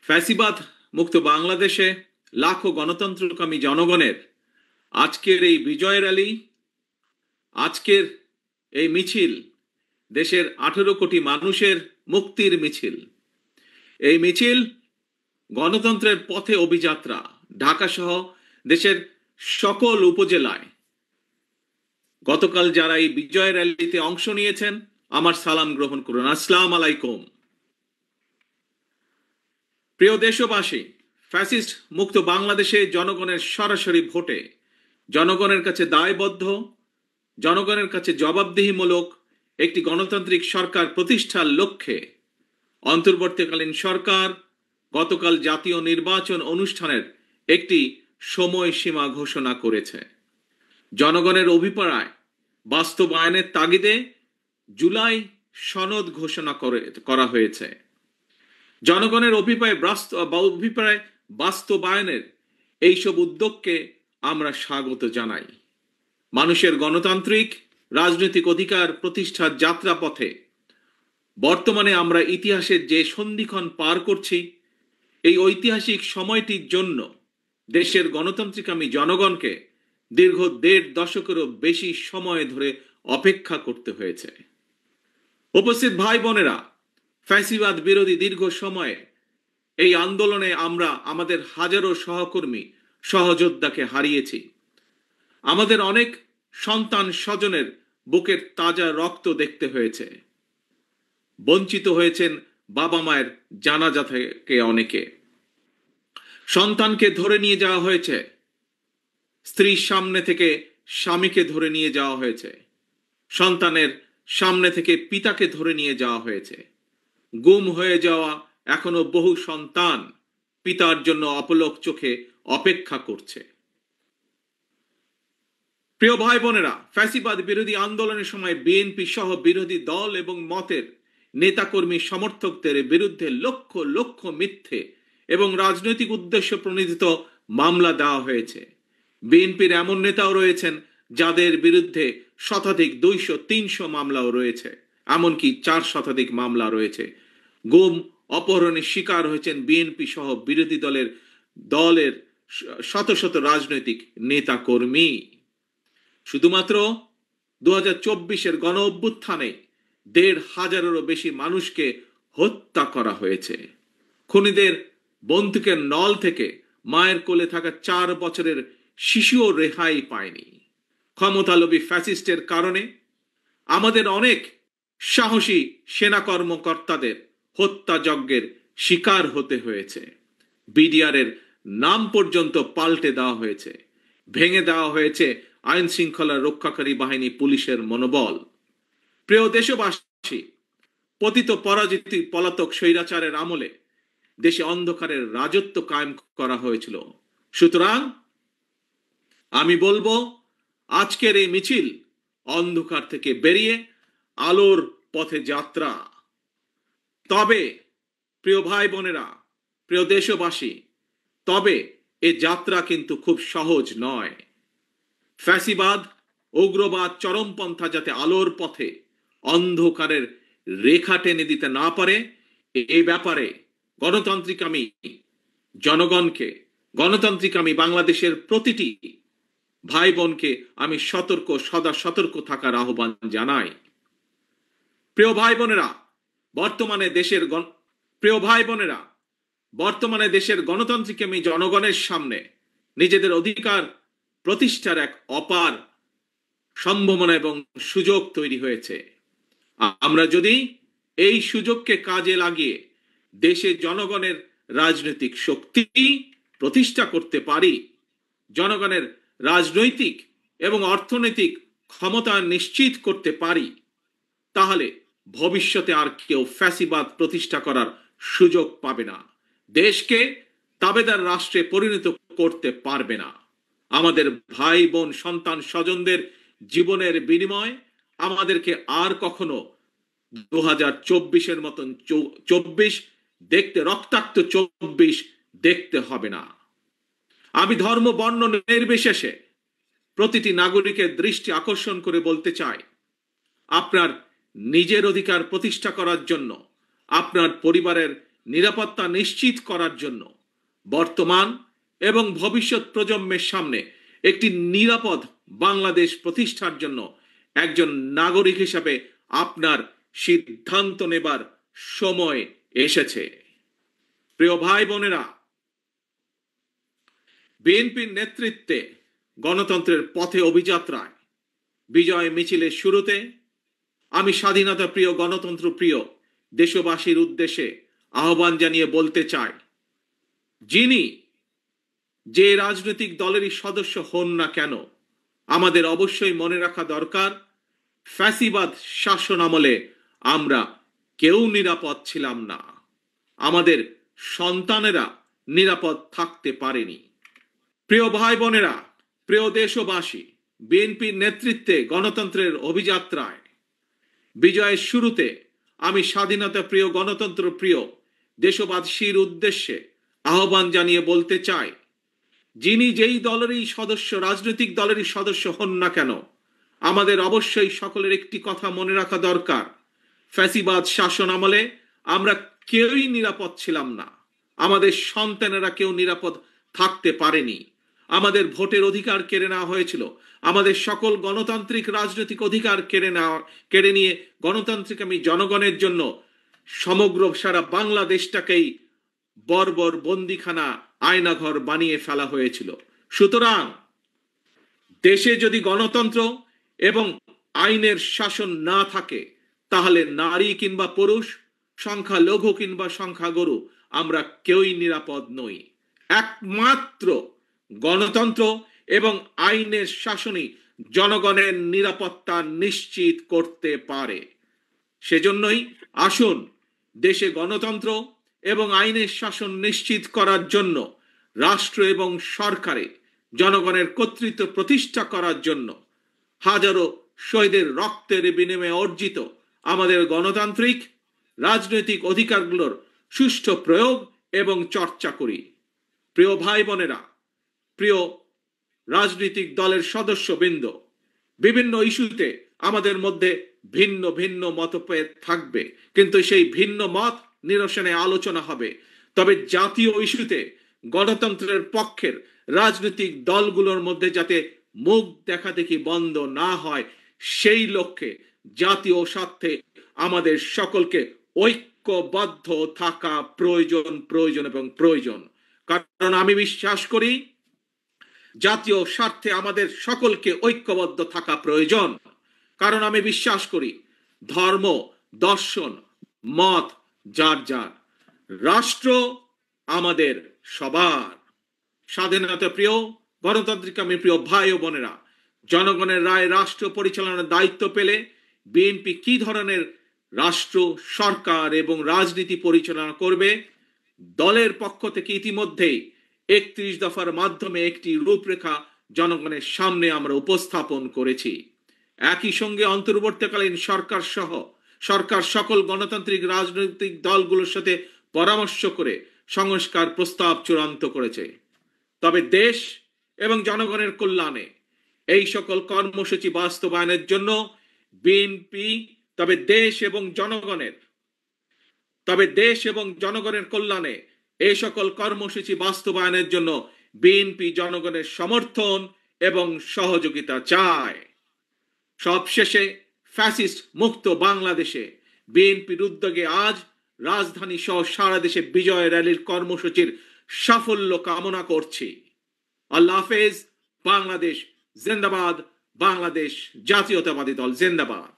ফ্যাসিবাদ মুক্ত বাংলাদেশে লাখো গণতন্ত্রকামী জনগণের আজকের এই বিজয় র্যালি, আজকের এই মিছিল দেশের 18 কোটি মানুষের মুক্তির মিছিল। এই মিছিল গণতন্ত্রের পথে অভিযাত্রা। ঢাকা সহ দেশের সকল উপজেলায় গতকাল যারা এই বিজয় র্যালিতে অংশ নিয়েছেন, আমার সালাম গ্রহণ করুন। আসসালামু আলাইকুম। প্রিয় দেশবাসী, ফ্যাসিস্ট মুক্ত বাংলাদেশে জনগণের সরাসরি ভোটে জনগণের কাছে দায়বদ্ধ, জনগণের কাছে জবাবদিহিমূলক একটি গণতান্ত্রিক সরকার প্রতিষ্ঠার লক্ষ্যে অন্তর্বর্তীকালীন সরকার গতকাল জাতীয় নির্বাচন অনুষ্ঠানের একটি সময়সীমা ঘোষণা করেছে। জনগণের অভিপ্রায় বাস্তবায়নের তাগিদে জুলাই সনদ ঘোষণা করা হয়েছে। জনগণের অভিপ্রায় বাস্তবায়নের এইসব উদ্যোগকে আমরা স্বাগত জানাই। মানুষের গণতান্ত্রিক রাজনৈতিক অধিকার প্রতিষ্ঠার যাত্রাপথে বর্তমানে আমরা ইতিহাসের যে সন্ধিক্ষণ পার করছি, এই ঐতিহাসিক সময়টির জন্য দেশের গণতান্ত্রিকামী জনগণকে দীর্ঘ 1.5 দশকেরও বেশি সময় ধরে অপেক্ষা করতে হয়েছে। উপস্থিত ভাই বোনেরা, ফ্যাসিবাদ বিরোধী দীর্ঘ সময়ে এই আন্দোলনে আমরা আমাদের হাজারো সহকর্মী সহযোদ্ধাকে হারিয়েছি। আমাদের অনেক সন্তান স্বজনের বুকের তাজা রক্ত দেখতে হয়েছে। বঞ্চিত হয়েছেন বাবা মায়ের জানাজা থেকে অনেকে। সন্তানকে ধরে নিয়ে যাওয়া হয়েছে, স্ত্রীর সামনে থেকে স্বামীকে ধরে নিয়ে যাওয়া হয়েছে, সন্তানের সামনে থেকে পিতাকে ধরে নিয়ে যাওয়া হয়েছে। গুম হয়ে যাওয়া এখনো বহু সন্তান পিতার জন্য অপলক চোখে অপেক্ষা করছে। প্রিয় ভাই বোনেরা, ফ্যাসিবাদ বিরোধী আন্দোলনের সময় বিএনপি সহ বিরোধী দল এবং মতের নেতাকর্মী সমর্থকদের বিরুদ্ধে লক্ষ লক্ষ মিথ্যে এবং রাজনৈতিক উদ্দেশ্য প্রণোদিত মামলা দেওয়া হয়েছে। বিএনপির এমন নেতাও রয়েছেন যাদের বিরুদ্ধে শতাধিক 200-300 মামলাও রয়েছে, এমনকি 4 শতাধিক মামলা রয়েছে। গুম অপহরণের শিকার হয়েছেন বিএনপি সহ বিরোধী দলের শত শত রাজনৈতিক নেতা কর্মী। শুধুমাত্র 2024-এর গণ অভ্যুত্থানে 1,500-এরও বেশি মানুষকে হত্যা করা হয়েছে। খুনিদের বন্দুকের নল থেকে মায়ের কোলে থাকা 4 বছরের শিশুও রেহাই পায়নি। ক্ষমতালোভী ফ্যাসিস্টের কারণে আমাদের অনেক সাহসী সেনা কর্মকর্তাদের হত্যাযজ্ঞের শিকার হতে হয়েছে। বিডিআরের নাম পর্যন্ত পাল্টে দেওয়া হয়েছে, ভেঙে দেওয়া হয়েছে আইন শৃঙ্খলা রক্ষাকারী বাহিনী পুলিশের মনোবল। প্রিয় দেশবাসী, পতিত পরাজিত পলাতক স্বৈরাচারের আমলে দেশে অন্ধকারের রাজত্ব কায়েম করা হয়েছিল। সুতরাং আমি বলবো, আজকের এই মিছিল অন্ধকার থেকে বেরিয়ে আলোর পথে যাত্রা। তবে প্রিয় ভাই বোনেরা, প্রিয় দেশবাসী, তবে এ যাত্রা কিন্তু খুব সহজ নয়। ফ্যাসিবাদ, উগ্রবাদ, চরমপন্থা যাতে আলোর পথে অন্ধকারের রেখা টেনে দিতে না পারে, এই ব্যাপারে গণতান্ত্রিকামী জনগণকে, গণতান্ত্রিকামী বাংলাদেশের প্রতিটি ভাই বোনকে আমি সদা সতর্ক থাকার আহ্বান জানাই। প্রিয় ভাই বোনেরা, বর্তমানে দেশের গণতান্ত্রিকামী জনগণের সামনে নিজেদের অধিকার প্রতিষ্ঠার এক অপার সম্ভাবনা এবং সুযোগ তৈরি হয়েছে। আমরা যদি এই সুযোগকে কাজে লাগিয়ে দেশে জনগণের রাজনৈতিক শক্তি প্রতিষ্ঠা করতে পারি, জনগণের রাজনৈতিক এবং অর্থনৈতিক ক্ষমতা নিশ্চিত করতে পারি, তাহলে ভবিষ্যতে আর কেউ ফ্যাসিবাদ প্রতিষ্ঠা করার সুযোগ পাবে না, দেশকে তাবেদার রাষ্ট্রে পরিণত করতে পারবে না। আমাদের ভাই বোন সন্তান স্বজনদের জীবনের বিনিময় আমাদেরকে আর কখনো 2024-এর মতন 24 দেখতে, রক্তাক্ত 24 দেখতে হবে না। আমি ধর্ম বর্ণ নির্বিশেষে প্রতিটি নাগরিকের দৃষ্টি আকর্ষণ করে বলতে চাই, আপনার নিজের অধিকার প্রতিষ্ঠা করার জন্য আপনার পরিবারের নিরাপত্তা নিশ্চিত করার জন্য বর্তমান এবং ভবিষ্যৎ প্রজন্মের সামনে একটি নিরাপদ বাংলাদেশ প্রতিষ্ঠার জন্য একজন নাগরিক হিসাবে আপনার সিদ্ধান্ত নেবার সময় এসেছে। প্রিয় ভাই বোনেরা, বিএনপির নেতৃত্বে গণতন্ত্রের পথে অভিযাত্রায় বিজয় মিছিলের শুরুতে আমি স্বাধীনতা প্রিয়, গণতন্ত্র প্রিয় দেশবাসীর উদ্দেশ্যে আহ্বান জানিয়ে বলতে চাই, যিনি যে রাজনৈতিক দলেরই সদস্য হন না কেন, আমাদের অবশ্যই মনে রাখা দরকার, ফ্যাসিবাদ শাসন আমলে আমরা কেউ নিরাপদ ছিলাম না, আমাদের সন্তানেরা নিরাপদ থাকতে পারেনি। প্রিয় ভাই বোনেরা, প্রিয় দেশবাসী, বিএনপির নেতৃত্বে গণতন্ত্রের অভিযাত্রায় বিজয়ের শুরুতে আমি স্বাধীনতা প্রিয়, গণতন্ত্র প্রিয় দেশবাসীর উদ্দেশ্যে আহ্বান জানিয়ে বলতে চাই, যিনি যেই দলেরই সদস্য, রাজনৈতিক দলেরই সদস্য হন না কেন, আমাদের অবশ্যই সকলের একটি কথা মনে রাখা দরকার, ফ্যাসিবাদ শাসন আমলে আমরা কেউই নিরাপদ ছিলাম না, আমাদের সন্তানেরা কেউ নিরাপদ থাকতে পারেনি, আমাদের ভোটের অধিকার কেড়ে নেওয়া হয়েছিল, আমাদের সকল গণতান্ত্রিক রাজনৈতিক অধিকার কেড়ে নিয়ে গণতান্ত্রিক আমি জনগণের জন্য সমগ্র সারা বাংলাদেশটাকেই বর্বর বন্দিখানা, আয়নাঘর বানিয়ে ফেলা হয়েছিল। সুতরাং দেশে যদি গণতন্ত্র এবং আইনের শাসন না থাকে, তাহলে নারী কিংবা পুরুষ, সংখ্যালঘু কিংবা সংখ্যাগুরু, আমরা কেউই নিরাপদ নই। একমাত্র গণতন্ত্র এবং আইনের শাসনই জনগণের নিরাপত্তা নিশ্চিত করতে পারে। সেজন্যই আসুন দেশে গণতন্ত্র এবং আইনের শাসন নিশ্চিত করার জন্য, রাষ্ট্র এবং সরকারে জনগণের কর্তৃত্ব প্রতিষ্ঠা করার জন্য হাজারো শহীদের রক্তের বিনিময়ে অর্জিত আমাদের গণতান্ত্রিক রাজনৈতিক অধিকারগুলোর সুষ্ঠু প্রয়োগ এবং চর্চা করি। প্রিয় ভাই বোনেরা, প্রিয় রাজনৈতিক দলের সদস্যবৃন্দ, বিভিন্ন ইস্যুতে আমাদের মধ্যে ভিন্ন ভিন্ন মতভেদ থাকবে, কিন্তু সেই ভিন্ন মত নিরসনে আলোচনা হবে। তবে জাতীয় ইস্যুতে গণতন্ত্রের পক্ষের রাজনৈতিক দলগুলোর মধ্যে যাতে মুখ দেখাদেখি বন্ধ না হয়, সেই লক্ষ্যে জাতীয় স্বার্থে আমাদের সকলকে ঐক্যবদ্ধ থাকা প্রয়োজন এবং প্রয়োজন। কারণ আমি বিশ্বাস করি জাতীয় স্বার্থে আমাদের সকলকে ঐক্যবদ্ধ থাকা প্রয়োজন। কারণ আমি বিশ্বাস করি ধর্ম, দর্শন, মত যার যার, রাষ্ট্র আমাদের সবার। স্বাধীনতা প্রিয়, গণতান্ত্রিক আমি প্রিয় ভাই ও বোনেরা, জনগণের রায় রাষ্ট্র পরিচালনার দায়িত্ব পেলে বিএনপি কি ধরনের রাষ্ট্র, সরকার এবং রাজনীতি পরিচালনা করবে, দলের পক্ষ থেকে ইতিমধ্যেই 31 দফার মাধ্যমে একটি রূপরেখা জনগণের সামনে আমরা উপস্থাপন করেছি। একই সঙ্গে অন্তর্বর্তীকালীন সরকার সকল গণতান্ত্রিক রাজনৈতিক দলগুলোর সাথে পরামর্শ করে সংস্কার প্রস্তাব চূড়ান্ত করেছে। তবে দেশ এবং জনগণের কল্যাণে এই সকল কর্মসূচি বাস্তবায়নের জন্য বিএনপি দেশ এবং জনগণের কল্যাণে এই সকল কর্মসূচি বাস্তবায়নের জন্য বিএনপি জনগণের সমর্থন এবং সহযোগিতা চায়। সবশেষে ফ্যাসিস্ট মুক্ত বাংলাদেশে বিএনপির উদ্যোগে আজ রাজধানী সহ সারা দেশে বিজয় র্যালির কর্মসূচির সাফল্য কামনা করছি। আল্লাহ হাফেজ। বাংলাদেশ জিন্দাবাদ। বাংলাদেশ জাতীয়তাবাদী দল জিন্দাবাদ।